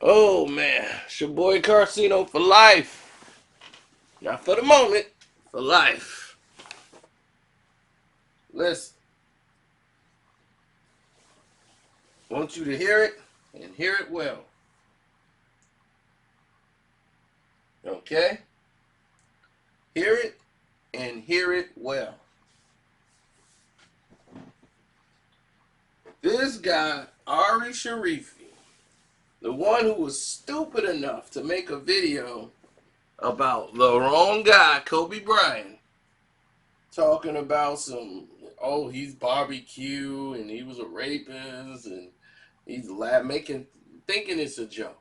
Oh man, it's your boy Carcino for life. Not for the moment, for life. Listen, I want you to hear it and hear it well. Okay? Hear it and hear it well. This guy, Ari Shaffir, the one who was stupid enough to make a video about the wrong guy, Kobe Bryant, talking about he's barbecue and he was a rapist and he's thinking it's a joke.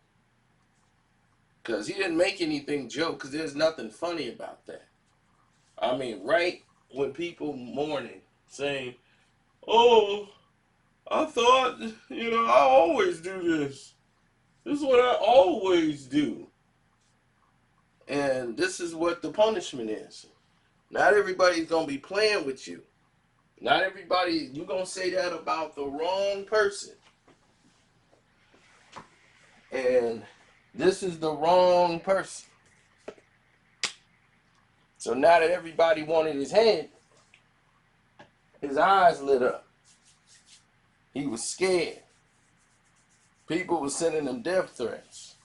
Because he didn't make anything joke, because there's nothing funny about that. I mean, right when people mourning, saying, oh, I thought, I always do this. This is what I always do. And this is what the punishment is. Not everybody's going to be playing with you. Not everybody, you're going to say that about the wrong person. And this is the wrong person. So now that everybody wanted his head, his eyes lit up. He was scared. People were sending him death threats.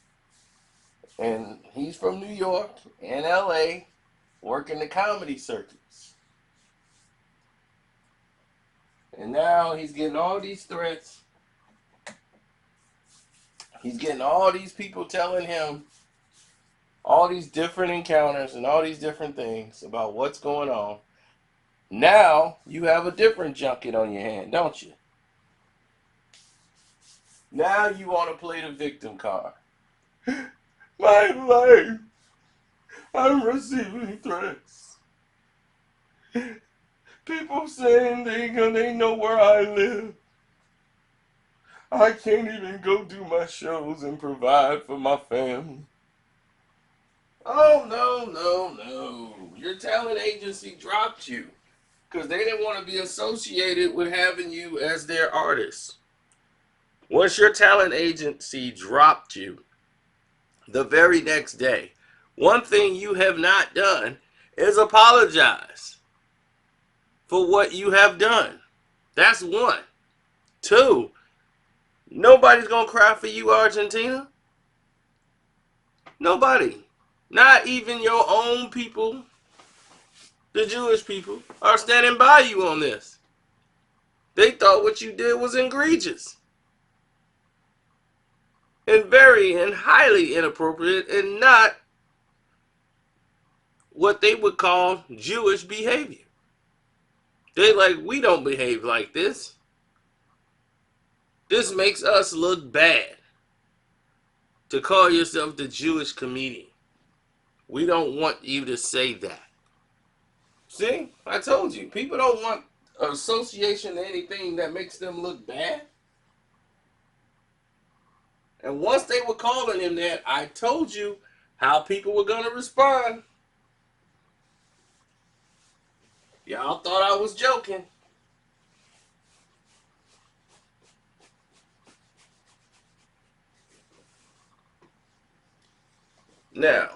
And he's from New York and LA, working the comedy circuits. And now he's getting all these threats. He's getting all these people telling him all these different encounters and all these different things about what's going on. Now you have a different junket on your hand, don't you? Now you want to play the victim card. My life, I'm receiving threats. People saying they know where I live. I can't even go do my shows and provide for my family. Oh, no. Your talent agency dropped you because they didn't want to be associated with having you as their artist. Once your talent agency dropped you, the very next day, one thing you have not done is apologize for what you have done. That's one. Two, nobody's going to cry for you, Argentina. Nobody. Not even your own people, the Jewish people, are standing by you on this. They thought what you did was egregious and highly inappropriate and not what they would call Jewish behavior. They like, we don't behave like this. This makes us look bad. To call yourself the Jewish comedian. We don't want you to say that. See, I told you, people don't want association to anything that makes them look bad. And once they were calling him that, I told you how people were going to respond. Y'all thought I was joking. Now,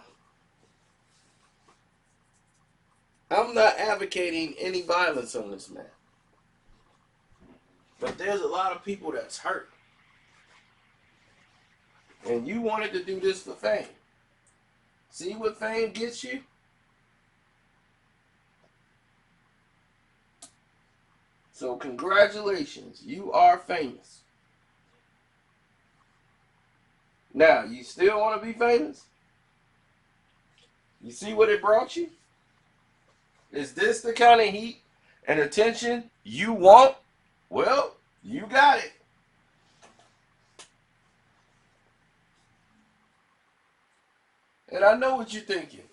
I'm not advocating any violence on this man. But there's a lot of people that's hurt. And you wanted to do this for fame. See what fame gets you? So congratulations, you are famous. Now, you still want to be famous? You see what it brought you? Is this the kind of heat and attention you want? Well, you got it. And I know what you're thinking.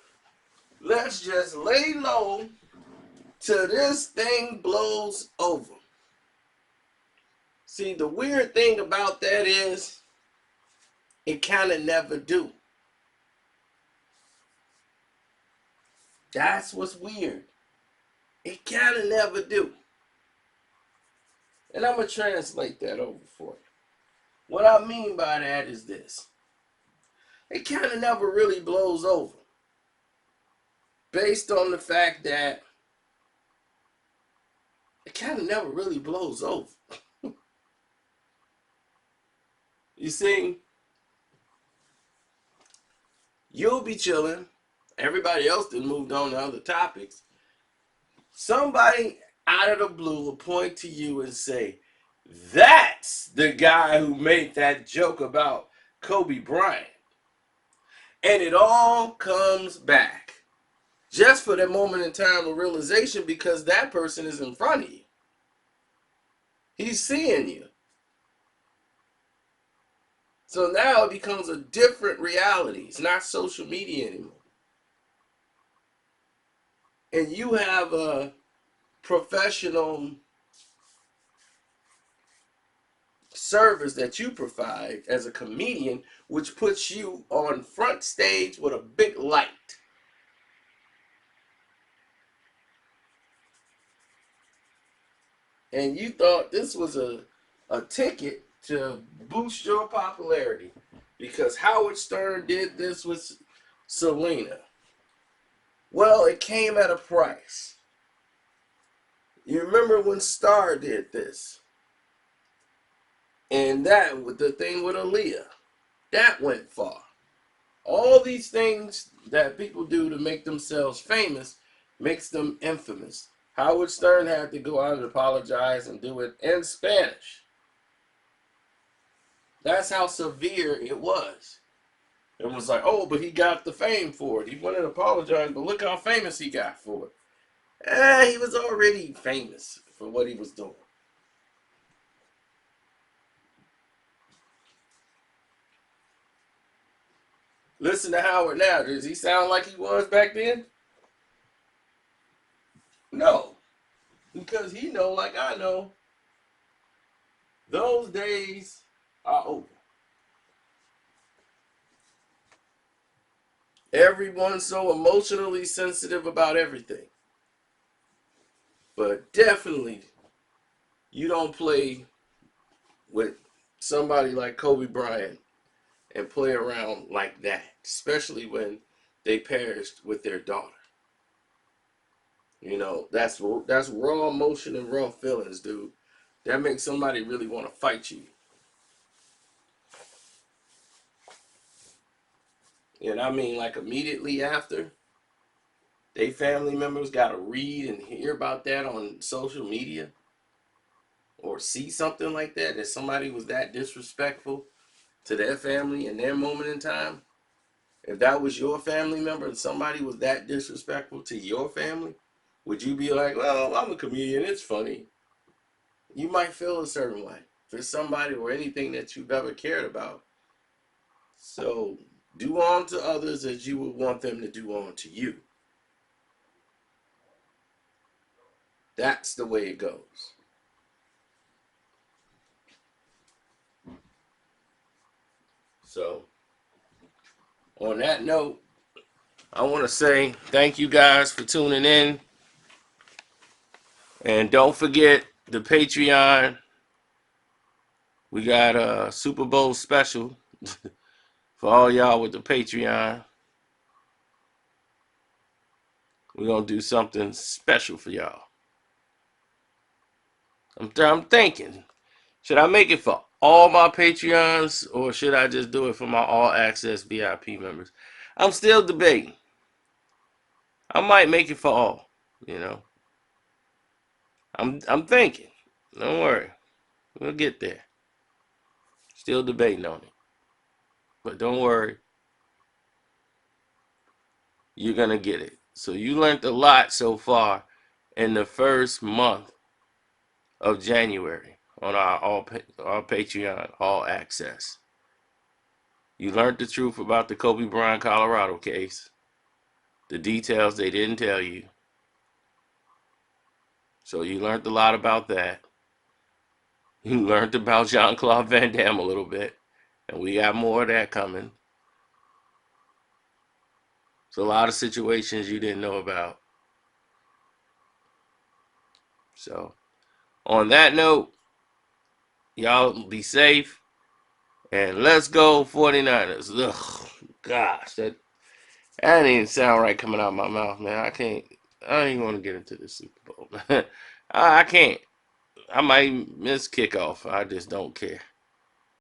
Let's just lay low till this thing blows over. See, the weird thing about that is it kind of never do. That's what's weird. It kind of never do. And I'm going to translate that over for you. What I mean by that is this. it kind of never really blows over. Based on the fact that it kind of never really blows over. You see, you'll be chilling. Everybody else then moved on to other topics. Somebody out of the blue will point to you and say, that's the guy who made that joke about Kobe Bryant. And it all comes back just for that moment in time of realization, because that person is in front of you. He's seeing you. So now it becomes a different reality. It's not social media anymore. And you have a professional service that you provide as a comedian, which puts you on front stage with a big light. And you thought this was a ticket to boost your popularity because Howard Stern did this with Selena. Well, it came at a price. You remember when Star did this? And that with the thing with Aaliyah, that went far. All these things that people do to make themselves famous makes them infamous. Howard Stern had to go out and apologize and do it in Spanish. That's how severe it was. It was like, oh, but he got the fame for it. He went and apologized, but look how famous he got for it. He was already famous for what he was doing. Listen to Howard now. Does he sound like he was back then? No. Because he know, like I know, those days are over. Everyone's so emotionally sensitive about everything. But definitely, you don't play with somebody like Kobe Bryant and play around like that, especially when they perished with their daughter. You know, that's raw emotion and raw feelings, dude. That makes somebody really want to fight you. And I mean, like immediately after, they family members got to read and hear about that on social media or see something like that somebody was that disrespectful to their family in their moment in time. If that was your family member and somebody was that disrespectful to your family, would you be like, well, I'm a comedian, it's funny? You might feel a certain way for somebody or anything that you've ever cared about. So do unto others as you would want them to do unto you. That's the way it goes. So on that note, I want to say thank you guys for tuning in. And don't forget the Patreon. We got a Super Bowl special for all y'all with the Patreon. We're going to do something special for y'all. I'm thinking, should I make it for all my Patreons or should I just do it for my all access VIP members? I'm still debating. I might make it for all, you know. I'm thinking. Don't worry. We'll get there. Still debating on it. But don't worry. You're going to get it. So you learned a lot so far in the first month of January on our Patreon all access. You learned the truth about the Kobe Bryant, Colorado case. The details they didn't tell you. So you learned a lot about that. You learned about Jean-Claude Van Damme a little bit. And we got more of that coming. So a lot of situations you didn't know about. So on that note, y'all be safe. And let's go 49ers. Ugh. gosh, that didn't even sound right coming out of my mouth, man. I can't. I don't even want to get into the Super Bowl. I can't. I might miss kickoff. I just don't care.